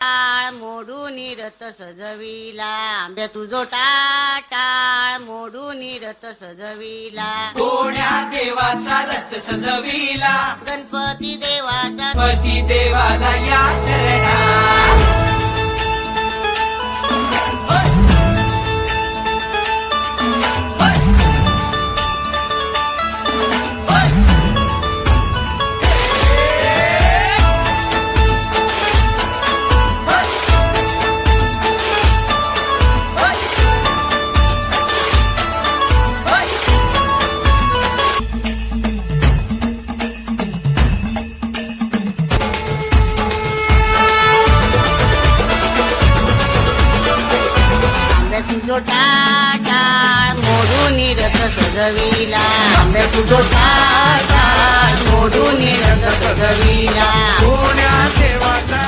टाळ मोडून रथ सजविला, आंब्या तुझो टाळ मोडून रथ सजविला, कोण्या देवाचा रथ सजविला, गणपती देवाचा पती देवाला या शरणा. तुझो टाळ मोडून रथ सजविला, आंब्या तुझो टाळ मोडून रथ सजविला, कोण्या देवाचा